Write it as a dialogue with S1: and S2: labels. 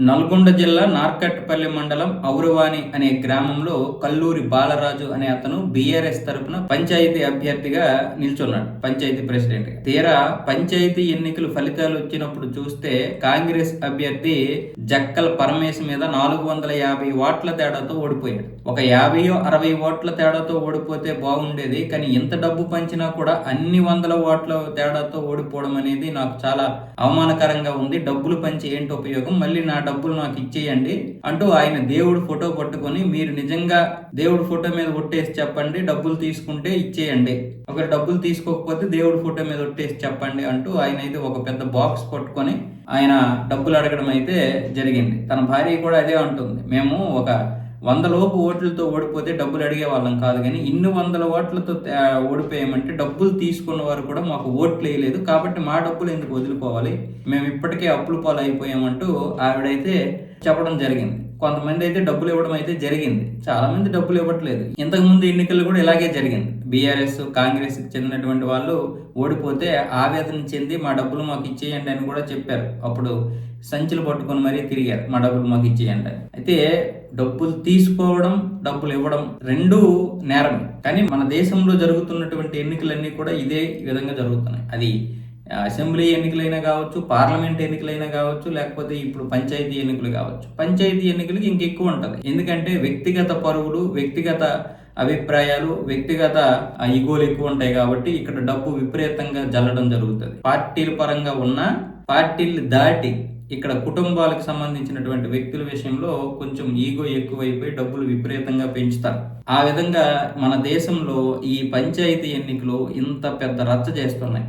S1: నల్గొండ జిల్లా నార్కట్పల్లి మండలం ఔరవాని అనే గ్రామంలో కల్లూరి బాలరాజు అనే అతను బీఆర్ఎస్ తరపున పంచాయతీ అభ్యర్థిగా నిల్చున్నాడు. పంచాయతీ ప్రెసిడెంట్. తీరా పంచాయతీ ఎన్నికలు ఫలితాలు వచ్చినప్పుడు చూస్తే కాంగ్రెస్ అభ్యర్థి జక్కల పరమేశ్ మీద 450 ఓట్ల తేడాతో ఓడిపోయాడు. ఒక 50-60 ఓట్ల తేడాతో ఓడిపోతే బాగుండేది, కానీ ఇంత డబ్బు పంచినా కూడా అన్ని వందల ఓట్ల తేడాతో ఓడిపోవడం అనేది నాకు చాలా అవమానకరంగా ఉంది. డబ్బులు పంచి ఏంటి ఉపయోగం, మళ్ళీ నా డబ్బులు నాకు ఇచ్చేయండి అంటూ ఆయన దేవుడు ఫోటో పట్టుకొని, మీరు నిజంగా దేవుడు ఫోటో మీద ఒట్టేసి చెప్పండి, డబ్బులు తీసుకుంటే ఇచ్చేయండి, ఒకరు డబ్బులు తీసుకోకపోతే దేవుడు ఫోటో మీద ఒట్టేసి చెప్పండి అంటూ ఆయన అయితే ఒక పెద్ద బాక్స్ పట్టుకొని ఆయన డబ్బులు అడగడం అయితే జరిగింది. తన భార్య కూడా అదే అంటుంది, మేము ఒక 100 లోపు ఓట్లతో ఓడిపోతే డబ్బులు అడిగే వాళ్ళం కాదు, కానీ ఇన్ని 100 ఓట్లతో ఓడిపోయామంటే డబ్బులు తీసుకున్న వారు కూడా మాకు ఓట్లు వేయలేదు, కాబట్టి మా డబ్బులు ఎందుకు వదులుకోవాలి, మేము ఇప్పటికే అప్పుల పాలు అయిపోయామంటూ ఆవిడైతే చెప్పడం జరిగింది. కొంతమంది అయితే డబ్బులు ఇవ్వడం అయితే జరిగింది, చాలా మంది డబ్బులు ఇవ్వట్లేదు. ఇంతకుముందు ఎన్నికలు కూడా ఇలాగే జరిగింది. బీఆర్ఎస్ కాంగ్రెస్కి చెందినటువంటి వాళ్ళు ఓడిపోతే ఆవేదన చెంది మా డబ్బులు మాకు ఇచ్చేయండి అని కూడా చెప్పారు. అప్పుడు సంచులు పట్టుకొని మరీ తిరిగారు, మా డబ్బులు మాకు ఇచ్చేయండి. అయితే డబ్బులు తీసుకోవడం, డబ్బులు ఇవ్వడం రెండూ నేరమే. కానీ మన దేశంలో జరుగుతున్నటువంటి ఎన్నికలన్నీ కూడా ఇదే విధంగా జరుగుతున్నాయి. అది అసెంబ్లీ ఎన్నికలైనా కావచ్చు, పార్లమెంట్ ఎన్నికలైనా కావచ్చు, లేకపోతే ఇప్పుడు పంచాయతీ ఎన్నికలు కావచ్చు. పంచాయతీ ఎన్నికలకి ఇంకెక్కువ ఉంటుంది, ఎందుకంటే వ్యక్తిగత పరువులు, వ్యక్తిగత అభిప్రాయాలు, వ్యక్తిగత ఈగోలు ఎక్కువ ఉంటాయి. కాబట్టి ఇక్కడ డబ్బు విపరీతంగా జల్లడం జరుగుతుంది. పార్టీల పరంగా ఉన్న పార్టీలు దాటి ఇక్కడ కుటుంబాలకు సంబంధించినటువంటి వ్యక్తుల విషయంలో కొంచెం ఈగో ఎక్కువైపోయి డబ్బులు విపరీతంగా పెంచుతారు. ఆ విధంగా మన దేశంలో ఈ పంచాయతీ ఎన్నికలు ఇంత పెద్ద రచ్చ చేస్తున్నాయి.